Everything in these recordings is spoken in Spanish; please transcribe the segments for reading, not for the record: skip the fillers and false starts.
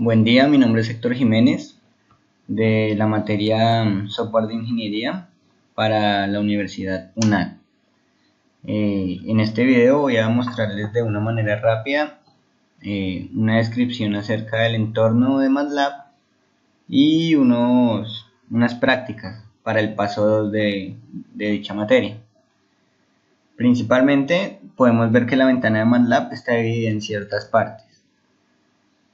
Buen día, mi nombre es Héctor Jiménez de la materia Software de Ingeniería para la Universidad UNAD. En este video voy a mostrarles de una manera rápida una descripción acerca del entorno de MATLAB y unas prácticas para el paso 2 de dicha materia. Principalmente podemos ver que la ventana de MATLAB está dividida en ciertas partes.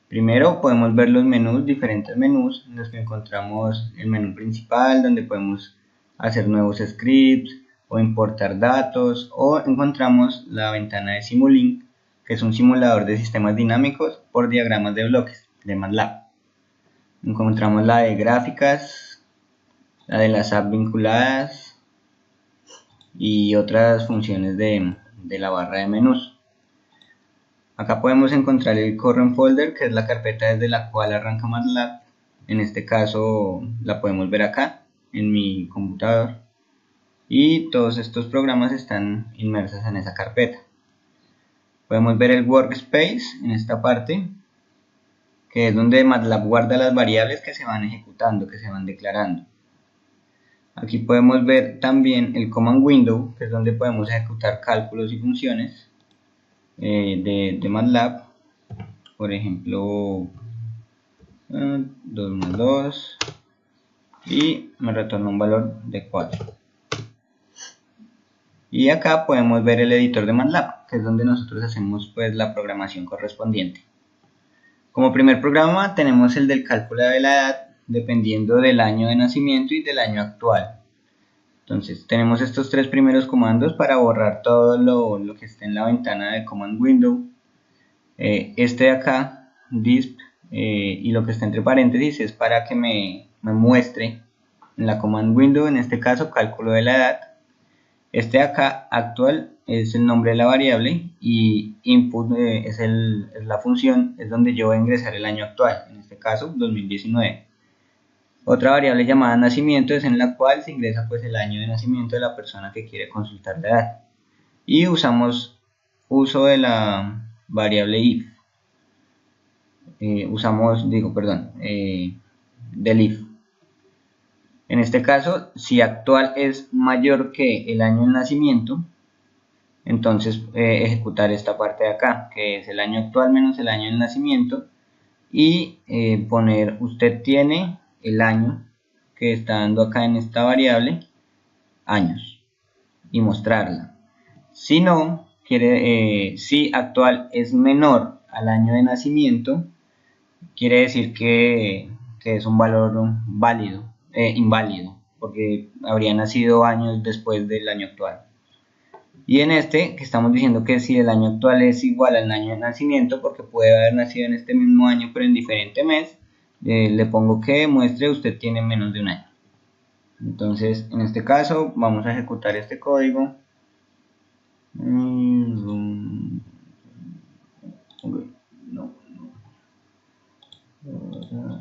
Primero podemos ver los menús, diferentes menús, en los que encontramos el menú principal, donde podemos hacer nuevos scripts o importar datos, o encontramos la ventana de Simulink, que es un simulador de sistemas dinámicos por diagramas de bloques de MATLAB. Encontramos la de gráficas, la de las apps vinculadas y otras funciones de la barra de menús. Acá podemos encontrar el current folder, que es la carpeta desde la cual arranca MATLAB. En este caso la podemos ver acá en mi computador, y todos estos programas están inmersos en esa carpeta. Podemos ver el workspace en esta parte, que es donde MATLAB guarda las variables que se van ejecutando, que se van declarando. Aquí podemos ver también el command window, que es donde podemos ejecutar cálculos y funciones de MATLAB. Por ejemplo, 2 más 2, y me retorna un valor de 4. Y acá podemos ver el editor de MATLAB, que es donde nosotros hacemos pues la programación correspondiente. Como primer programa tenemos el del cálculo de la edad, dependiendo del año de nacimiento y del año actual. Entonces tenemos estos tres primeros comandos para borrar todo lo que esté en la ventana de command window. Este de acá, disp, y lo que está entre paréntesis es para que me muestre en la command window, en este caso cálculo de la edad. Este de acá, actual, es el nombre de la variable, y input es la función, es donde yo voy a ingresar el año actual, en este caso 2019. Otra variable llamada nacimiento es en la cual se ingresa pues el año de nacimiento de la persona que quiere consultar la edad. Y usamos uso de la variable if. Del if. En este caso, si actual es mayor que el año de nacimiento, entonces ejecutar esta parte de acá, que es el año actual menos el año del nacimiento, y poner usted tiene el año que está dando acá en esta variable, años, y mostrarla. Si no, si actual es menor al año de nacimiento, quiere decir que es un valor inválido, porque habría nacido años después del año actual. Y en este, que estamos diciendo que si el año actual es igual al año de nacimiento, porque puede haber nacido en este mismo año pero en diferente mes, le pongo que muestre usted tiene menos de un año. Entonces, en este caso, vamos a ejecutar este código.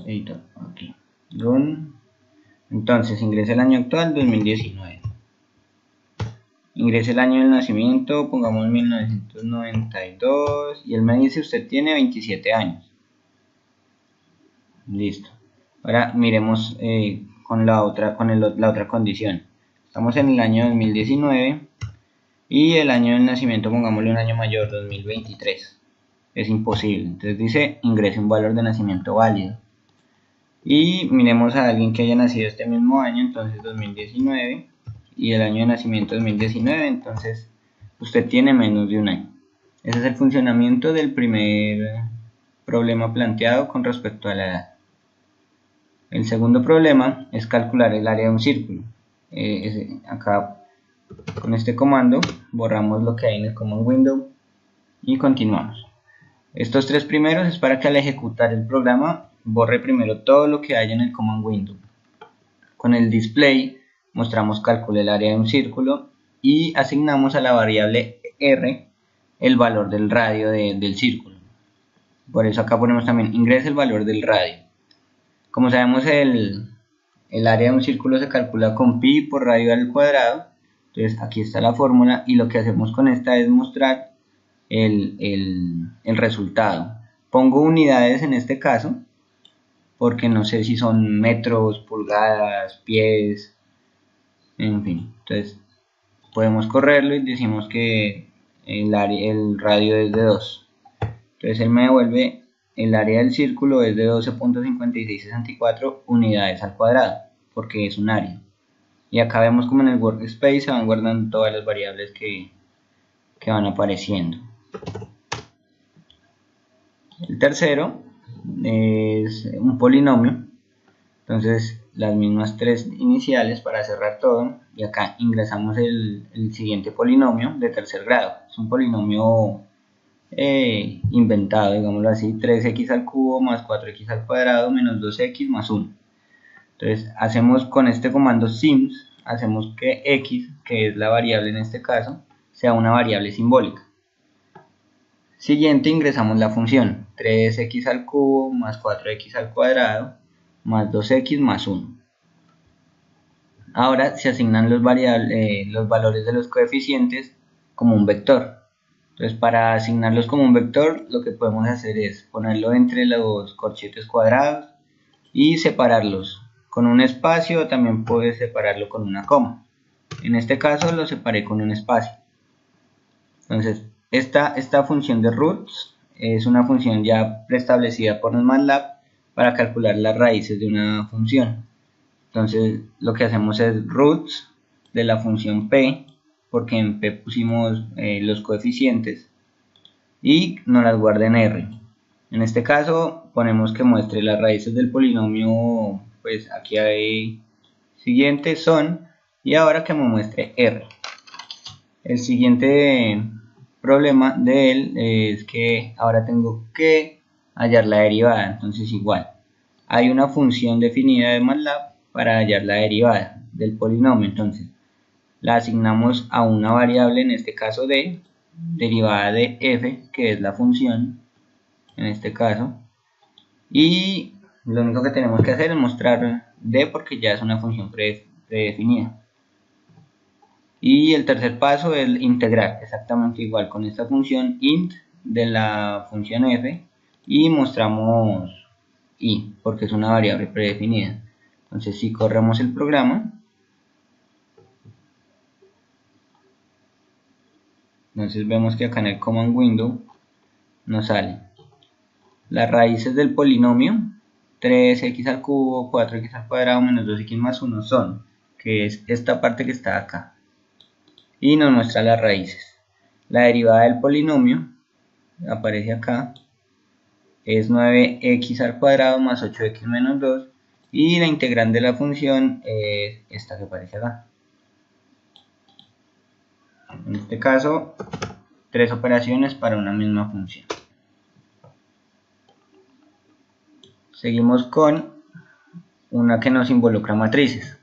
Editor, aquí. Run. Entonces, ingresa el año actual, 2019. Ingrese el año del nacimiento, pongamos 1992, y él me dice usted tiene 27 años. Listo. Ahora miremos con la otra condición. Estamos en el año 2019 y el año del nacimiento pongámosle un año mayor, 2023. Es imposible. Entonces dice ingrese un valor de nacimiento válido. Y miremos a alguien que haya nacido este mismo año, entonces 2019, y el año de nacimiento 2019, entonces usted tiene menos de un año. Ese es el funcionamiento del primer problema planteado con respecto a la edad. El segundo problema es calcular el área de un círculo. Acá con este comando borramos lo que hay en el command window y continuamos. Estos tres primeros es para que al ejecutar el programa borre primero todo lo que haya en el command window. Con el display mostramos calcula el área de un círculo y asignamos a la variable r el valor del radio del círculo. Por eso acá ponemos también ingresa el valor del radio. Como sabemos, el área de un círculo se calcula con pi por radio al cuadrado. Entonces aquí está la fórmula, y lo que hacemos con esta es mostrar el resultado. Pongo unidades en este caso, porque no sé si son metros, pulgadas, pies, en fin. Entonces podemos correrlo y decimos que el radio es de 2. Entonces él me devuelve el área del círculo es de 12.5664 unidades al cuadrado, porque es un área. Y acá vemos como en el workspace se van guardando todas las variables que van apareciendo. El tercero es un polinomio. Entonces las mismas tres iniciales para cerrar todo, y acá ingresamos el siguiente polinomio de tercer grado. Es un polinomio inventado, digámoslo así: 3x al cubo más 4x al cuadrado menos 2x más 1. Entonces hacemos con este comando sims, hacemos que x, que es la variable en este caso, sea una variable simbólica. Siguiente, ingresamos la función 3x al cubo más 4x al cuadrado más 2x más 1. Ahora se asignan los valores de los coeficientes como un vector. Entonces, para asignarlos como un vector, lo que podemos hacer es ponerlo entre los corchetes cuadrados y separarlos con un espacio, o también puedes separarlo con una coma. En este caso lo separé con un espacio. Entonces, esta función de roots es una función ya preestablecida por MATLAB para calcular las raíces de una función. Entonces, lo que hacemos es roots de la función p, porque en p pusimos los coeficientes, y nos las guarda en r. En este caso ponemos que muestre las raíces del polinomio, pues aquí hay siguientes son, y ahora que me muestre r. El siguiente problema de él es que ahora tengo que hallar la derivada. Entonces, igual, hay una función definida de MATLAB para hallar la derivada del polinomio. Entonces la asignamos a una variable, en este caso d, derivada de f, que es la función en este caso, y lo único que tenemos que hacer es mostrar d, porque ya es una función predefinida. Y el tercer paso es integrar exactamente igual con esta función int de la función f, y mostramos i, porque es una variable predefinida. Entonces, si corremos el programa, entonces vemos que acá en el command window nos sale las raíces del polinomio 3x al cubo, 4x al cuadrado menos 2x más 1 son, que es esta parte que está acá, y nos muestra las raíces. La derivada del polinomio aparece acá, es 9x al cuadrado más 8x menos 2, y la integrante de la función es esta que aparece acá. En este caso, 3 operaciones para una misma función. Seguimos con una que nos involucra matrices.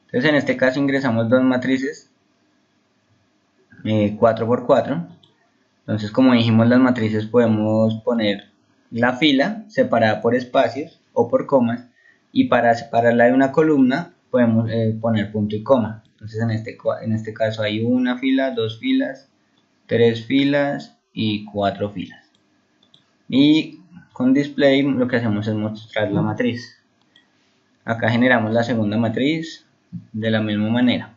Entonces, en este caso ingresamos dos matrices 4×4. Entonces, como dijimos, las matrices podemos poner la fila separada por espacios o por comas, y para separarla de una columna podemos poner punto y coma. Entonces, en este caso hay una fila, dos filas, tres filas y cuatro filas. Y con display lo que hacemos es mostrar la matriz. Acá generamos la segunda matriz de la misma manera.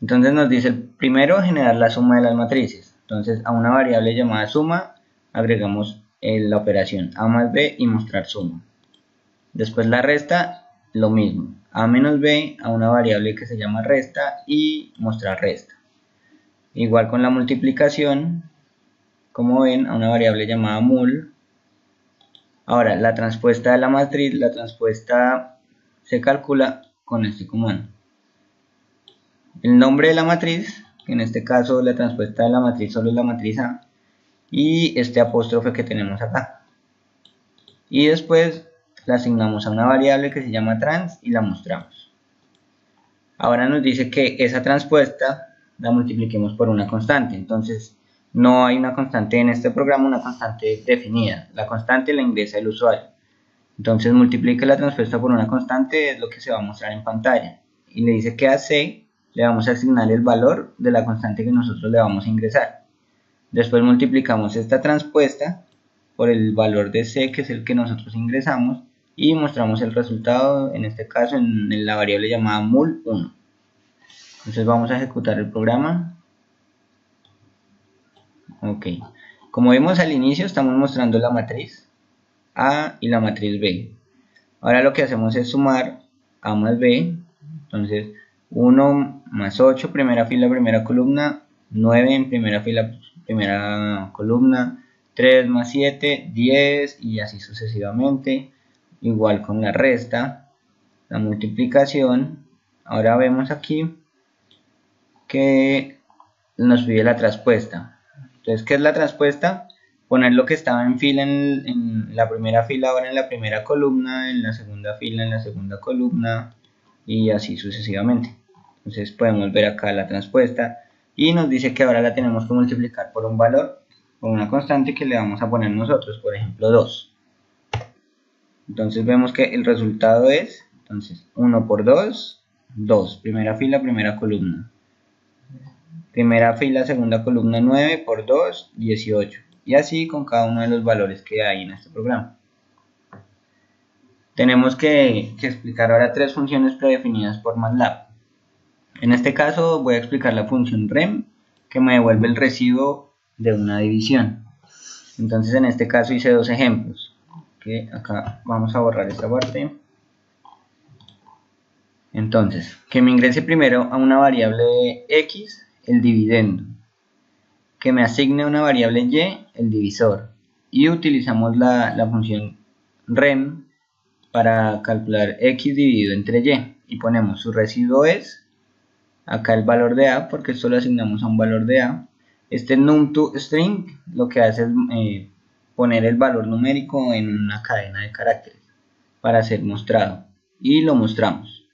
Entonces nos dice primero generar la suma de las matrices. Entonces, a una variable llamada suma agregamos la operación a más b y mostrar suma. Después la resta, lo mismo, a menos b a una variable que se llama resta y mostrar resta. Igual con la multiplicación, como ven, a una variable llamada mul. Ahora, la transpuesta de la matriz, la transpuesta se calcula con este comando. El nombre de la matriz, en este caso la transpuesta de la matriz solo es la matriz A, y este apóstrofe que tenemos acá. Y después la asignamos a una variable que se llama trans y la mostramos. Ahora nos dice que esa transpuesta la multipliquemos por una constante. Entonces, no hay una constante en este programa, una constante definida. La constante la ingresa el usuario. Entonces, multiplica la transpuesta por una constante, es lo que se va a mostrar en pantalla. Y le dice que a C le vamos a asignar el valor de la constante que nosotros le vamos a ingresar. Después multiplicamos esta transpuesta por el valor de C, que es el que nosotros ingresamos, y mostramos el resultado, en este caso en la variable llamada mul1. Entonces vamos a ejecutar el programa. Ok, como vimos al inicio estamos mostrando la matriz A y la matriz B. Ahora lo que hacemos es sumar A más B. Entonces 1 más 8, primera fila, primera columna, 9 en primera fila, primera columna, 3 más 7, 10 y así sucesivamente. Igual con la resta, la multiplicación. Ahora vemos aquí que nos pide la traspuesta. Entonces, ¿qué es la traspuesta? Poner lo que estaba en fila en la primera fila, ahora en la primera columna, en la segunda fila, en la segunda columna y así sucesivamente. Entonces podemos ver acá la traspuesta y nos dice que ahora la tenemos que multiplicar por un valor, por una constante que le vamos a poner nosotros, por ejemplo 2. Entonces vemos que el resultado es, entonces 1 por 2, 2, primera fila, primera columna. Primera fila, segunda columna, 9 por 2, 18. Y así con cada uno de los valores que hay en este programa. Tenemos que explicar ahora tres funciones predefinidas por MATLAB. En este caso voy a explicar la función rem, que me devuelve el residuo de una división. Entonces en este caso hice dos ejemplos. Que acá vamos a borrar esta parte. Entonces, que me ingrese primero a una variable x el dividendo, que me asigne una variable y el divisor, y utilizamos la función rem para calcular x dividido entre y ponemos su residuo es, acá el valor de a, porque esto lo asignamos a un valor de a. Este num2string lo que hace es poner el valor numérico en una cadena de caracteres para ser mostrado, y lo mostramos.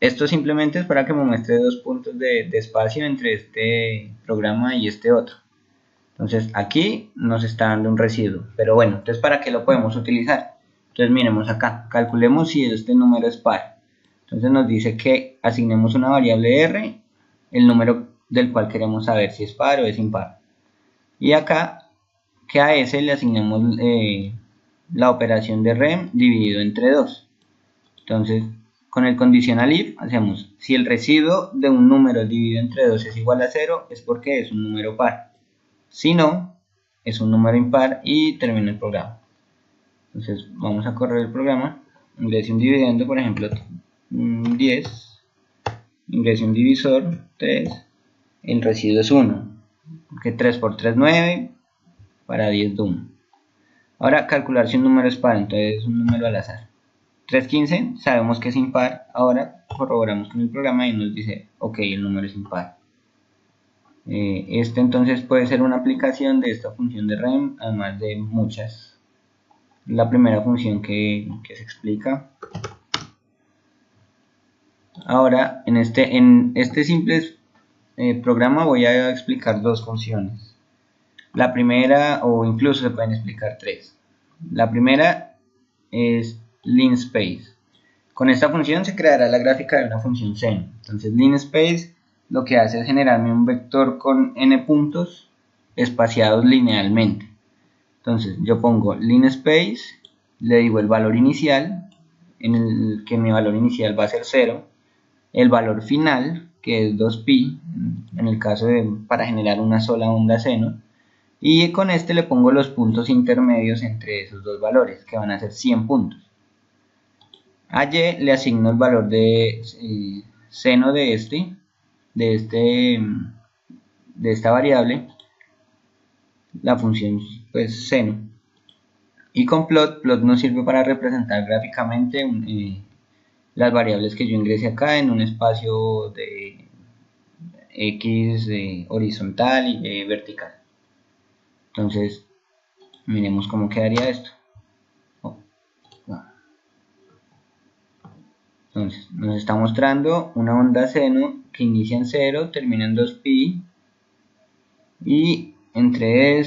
Esto simplemente es para que me muestre dos puntos de espacio entre este programa y este otro. Entonces aquí nos está dando un residuo, pero bueno, entonces ¿para qué lo podemos utilizar? Entonces miremos acá, calculemos si este número es par. Entonces nos dice que asignemos una variable r, el número del cual queremos saber si es par o es impar. Y acá que a ese le asignemos la operación de rem dividido entre 2. Entonces con el conditional if hacemos, si el residuo de un número dividido entre 2 es igual a 0, es porque es un número par. Si no, es un número impar y termina el programa. Entonces vamos a correr el programa, ingrese un dividendo, por ejemplo 10, ingrese un divisor 3, el residuo es 1, que 3 por 3, 9, para 10 de 1. Ahora calcular si un número es par, entonces es un número al azar. 315, sabemos que es impar, ahora corroboramos con el programa y nos dice, ok, el número es impar. Este entonces puede ser una aplicación de esta función de rem, además de muchas. La primera función que se explica. Ahora, en este simple programa voy a explicar dos funciones. La primera, o incluso se pueden explicar tres. La primera es linspace. Con esta función se creará la gráfica de una función seno. Entonces linspace lo que hace es generarme un vector con n puntos espaciados linealmente. Entonces yo pongo linspace, le digo el valor inicial, en el que mi valor inicial va a ser 0, el valor final, que es 2pi, en el caso para generar una sola onda seno, y con este le pongo los puntos intermedios entre esos dos valores, que van a ser 100 puntos. A y le asigno el valor de seno de esta variable, la función pues seno. Y con plot nos sirve para representar gráficamente las variables que yo ingrese acá en un espacio de x horizontal y vertical. Entonces miremos cómo quedaría esto. Entonces nos está mostrando una onda seno que inicia en 0, termina en 2pi, y entre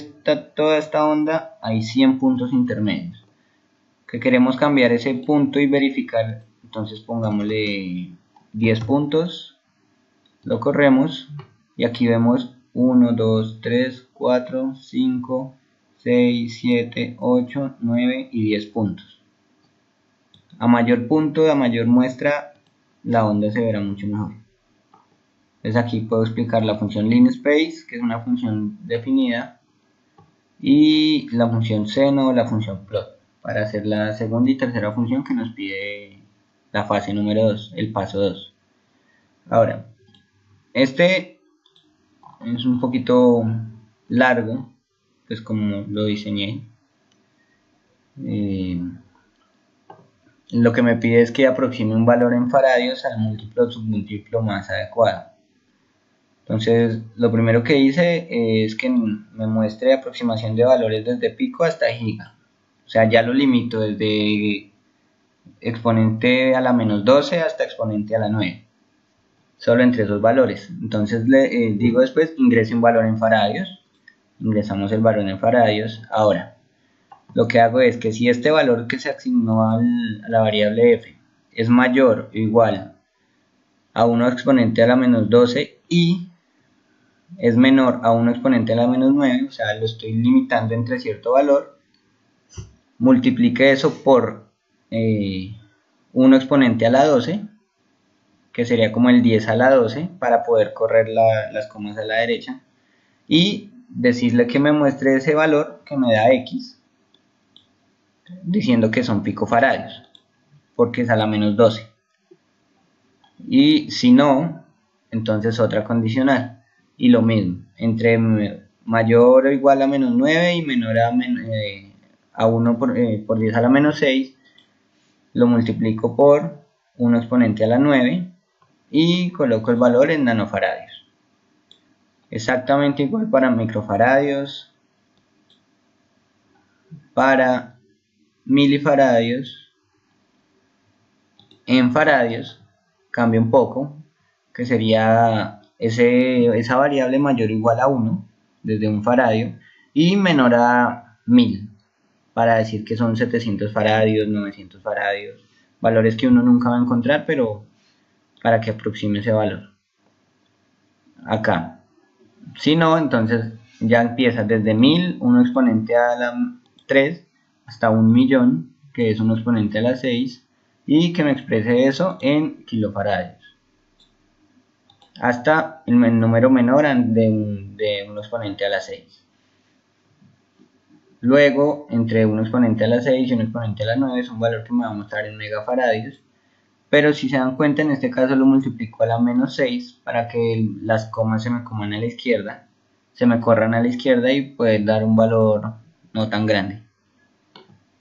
toda esta onda hay 100 puntos intermedios que queremos cambiar ese punto y verificar. Entonces pongámosle 10 puntos, lo corremos y aquí vemos 1, 2, 3, 4, 5, 6, 7, 8, 9 y 10 puntos. A mayor punto, a mayor muestra, la onda se verá mucho mejor. Entonces aquí puedo explicar la función linspace, que es una función definida, y la función seno o la función plot, para hacer la segunda y tercera función que nos pide la fase número 2, el paso 2. Ahora, este es un poquito largo, pues como lo diseñé. Lo que me pide es que aproxime un valor en faradios al múltiplo o submúltiplo más adecuado. Entonces, lo primero que hice es que me muestre aproximación de valores desde pico hasta giga. O sea, ya lo limito desde exponente a la menos 12 hasta exponente a la 9. Solo entre esos valores. Entonces le digo después, ingrese un valor en faradios. Ingresamos el valor en faradios. Ahora, lo que hago es que si este valor que se asignó a la variable f es mayor o igual a 1 exponente a la menos 12 y es menor a 1 exponente a la menos 9, o sea, lo estoy limitando entre cierto valor, multiplique eso por 1 exponente a la 12, que sería como el 10 a la 12, para poder correr las comas a la derecha, y decirle que me muestre ese valor que me da x, diciendo que son picofaradios, porque es a la menos 12. Y si no, entonces otra condicional. Y lo mismo, entre mayor o igual a menos 9 y menor a 1 por 10 a la menos 6, lo multiplico por 1 exponente a la 9 y coloco el valor en nanofaradios. Exactamente igual para microfaradios, para milifaradios, en faradios cambia un poco, que sería esa variable mayor o igual a 1 desde un faradio y menor a 1000 para decir que son 700 faradios, 900 faradios, valores que uno nunca va a encontrar, pero para que aproxime ese valor. Acá, si no, entonces ya empieza desde 1000, 1 exponente a la 3, hasta 1.000.000, que es 1 exponente a la 6, y que me exprese eso en kilofaradios, hasta el número menor de 1 exponente a la 6. Luego, entre 1 exponente a la 6 y 1 exponente a la 9 es un valor que me va a mostrar en megafaradios, pero si se dan cuenta, en este caso lo multiplico a la menos 6 para que las comas se me coman a la izquierda, se me corran a la izquierda y puede dar un valor no tan grande.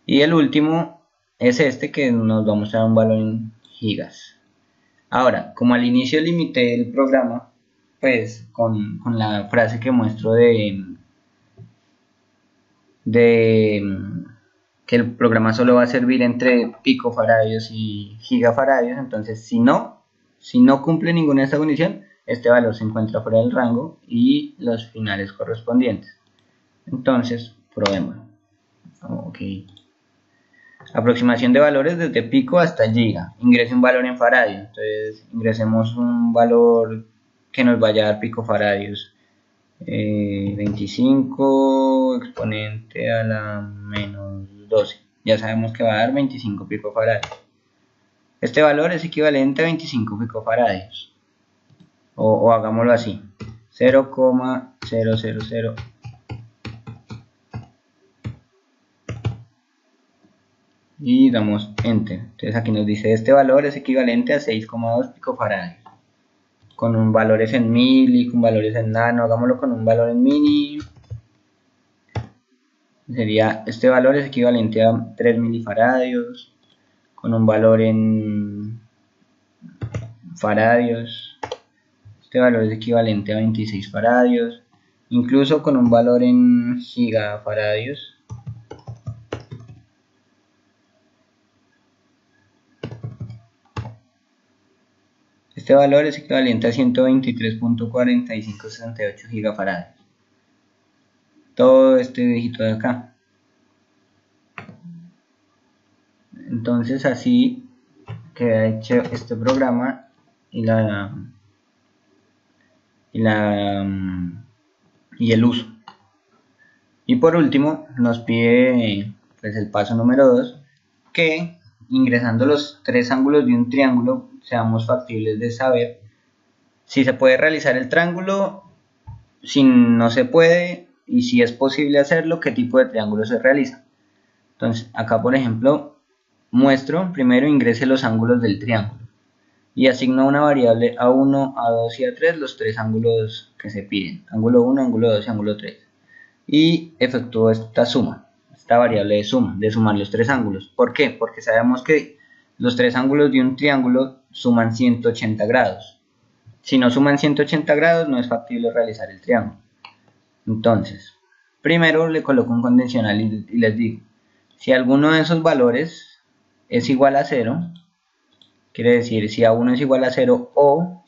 Y el último es este, que nos va a mostrar un valor en gigas. Ahora, como al inicio limité el programa, pues con la frase que muestro de que el programa solo va a servir entre picofaradios y gigafaradios, entonces si no cumple ninguna de estas condiciones, este valor se encuentra fuera del rango y los finales correspondientes. Entonces, probémoslo. Ok. Aproximación de valores desde pico hasta giga. Ingrese un valor en faradio. Entonces, ingresemos un valor que nos vaya a dar picofaradios. 25 exponente a la menos 12. Ya sabemos que va a dar 25 picofaradios. Este valor es equivalente a 25 picofaradios. O hagámoslo así. 0,000. Y damos enter. Entonces aquí nos dice este valor es equivalente a 6,2 picofaradios. Con un valores en mili, con valores en nano, hagámoslo con un valor en mini. Sería, este valor es equivalente a 3 milifaradios, con un valor en faradios. Este valor es equivalente a 26 faradios, incluso con un valor en gigafaradios. Este valor es equivalente a 123.4568 gigafaradios. Todo este dígito de acá. Entonces así queda hecho este programa y el uso. Y por último nos pide pues el paso número 2, que ingresando los tres ángulos de un triángulo seamos factibles de saber si se puede realizar el triángulo, si no se puede y si es posible hacerlo, qué tipo de triángulo se realiza. Entonces acá por ejemplo muestro, primero ingrese los ángulos del triángulo y asigno una variable A1, A2 y A3 los tres ángulos que se piden, ángulo 1, ángulo 2 y ángulo 3. Y efectúo esta suma, esta variable de suma, de sumar los tres ángulos. ¿Por qué? Porque sabemos que los tres ángulos de un triángulo suman 180 grados. Si no suman 180 grados no es factible realizar el triángulo. Entonces, primero le coloco un condicional y les digo, si alguno de esos valores es igual a 0, quiere decir si A1 es igual a 0 o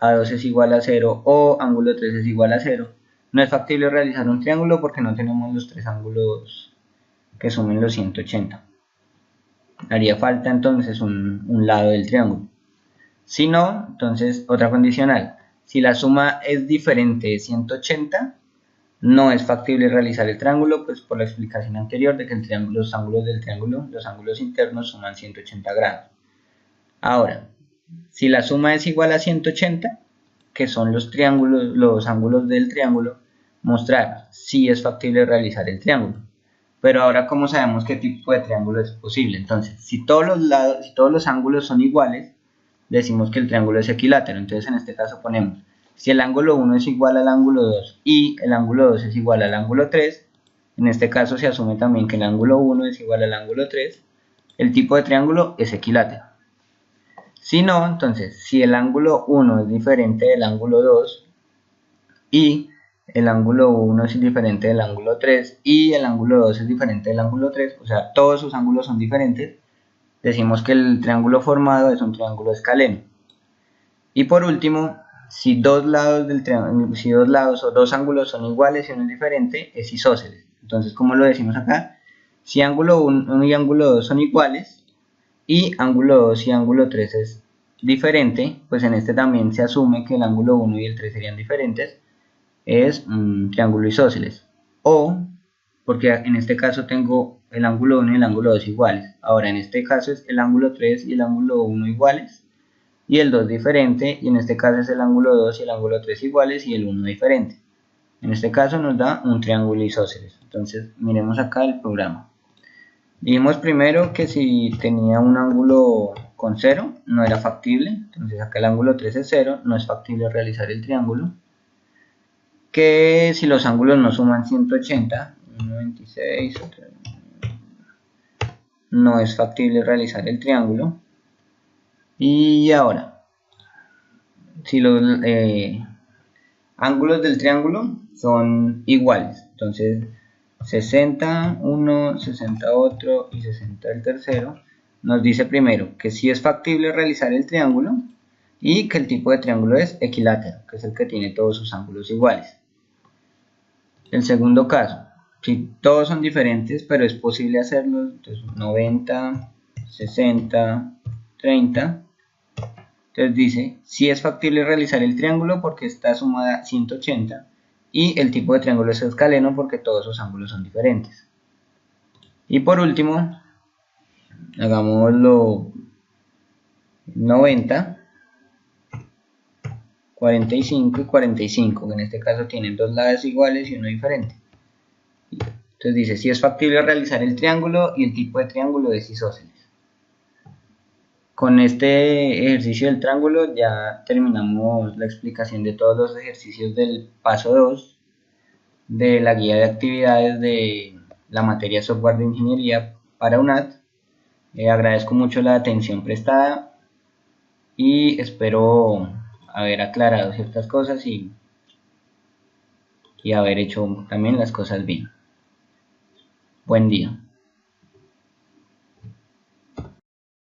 A2 es igual a 0 o ángulo 3 es igual a 0, no es factible realizar un triángulo porque no tenemos los tres ángulos que sumen los 180. Haría falta entonces un lado del triángulo. Si no, entonces otra condicional. Si la suma es diferente de 180, no es factible realizar el triángulo, pues por la explicación anterior de que los ángulos del triángulo, los ángulos internos suman 180 grados. Ahora, si la suma es igual a 180, que son los ángulos del triángulo, mostrar si es factible realizar el triángulo. Pero ahora, ¿cómo sabemos qué tipo de triángulo es posible? Entonces, si todos los ángulos son iguales, decimos que el triángulo es equilátero. Entonces, en este caso ponemos, si el ángulo 1 es igual al ángulo 2 y el ángulo 2 es igual al ángulo 3, en este caso se asume también que el ángulo 1 es igual al ángulo 3, el tipo de triángulo es equilátero. Si no, entonces, si el ángulo 1 es diferente del ángulo 2 y el ángulo 1 es diferente del ángulo 3 y el ángulo 2 es diferente del ángulo 3, o sea, todos sus ángulos son diferentes, decimos que el triángulo formado es un triángulo escaleno. Y por último, si dos lados o dos ángulos son iguales y uno es diferente, es isósceles. Entonces, ¿cómo lo decimos acá? Si ángulo 1 y ángulo 2 son iguales y ángulo 2 y ángulo 3 es diferente, pues en este también se asume que el ángulo 1 y el 3 serían diferentes, es un triángulo isósceles. O, porque en este caso tengo el ángulo 1 y el ángulo 2 iguales. Ahora en este caso es el ángulo 3 y el ángulo 1 iguales y el 2 diferente, y en este caso es el ángulo 2 y el ángulo 3 iguales y el 1 diferente. En este caso nos da un triángulo isósceles. Entonces miremos acá el programa. Dijimos primero que si tenía un ángulo con 0 no era factible, entonces acá el ángulo 3 es 0, no es factible realizar el triángulo. Que si los ángulos no suman 180, 1,26, no es factible realizar el triángulo. Y ahora, si los ángulos del triángulo son iguales, entonces 60 uno, 60 otro y 60 el tercero, nos dice primero que sí es factible realizar el triángulo y que el tipo de triángulo es equilátero, que es el que tiene todos sus ángulos iguales. El segundo caso, si todos son diferentes pero es posible hacerlo, entonces 90, 60, 30, entonces dice si es factible realizar el triángulo porque está sumada 180 y el tipo de triángulo es escaleno porque todos sus ángulos son diferentes. Y por último, hagámoslo 90, 45 y 45, que en este caso tienen dos lados iguales y uno diferente. Entonces dice si es factible realizar el triángulo y el tipo de triángulo es isósceles. Con este ejercicio del triángulo ya terminamos la explicación de todos los ejercicios del paso 2 de la guía de actividades de la materia software de ingeniería para UNAD. Agradezco mucho la atención prestada y espero haber aclarado ciertas cosas y haber hecho también las cosas bien. Buen día.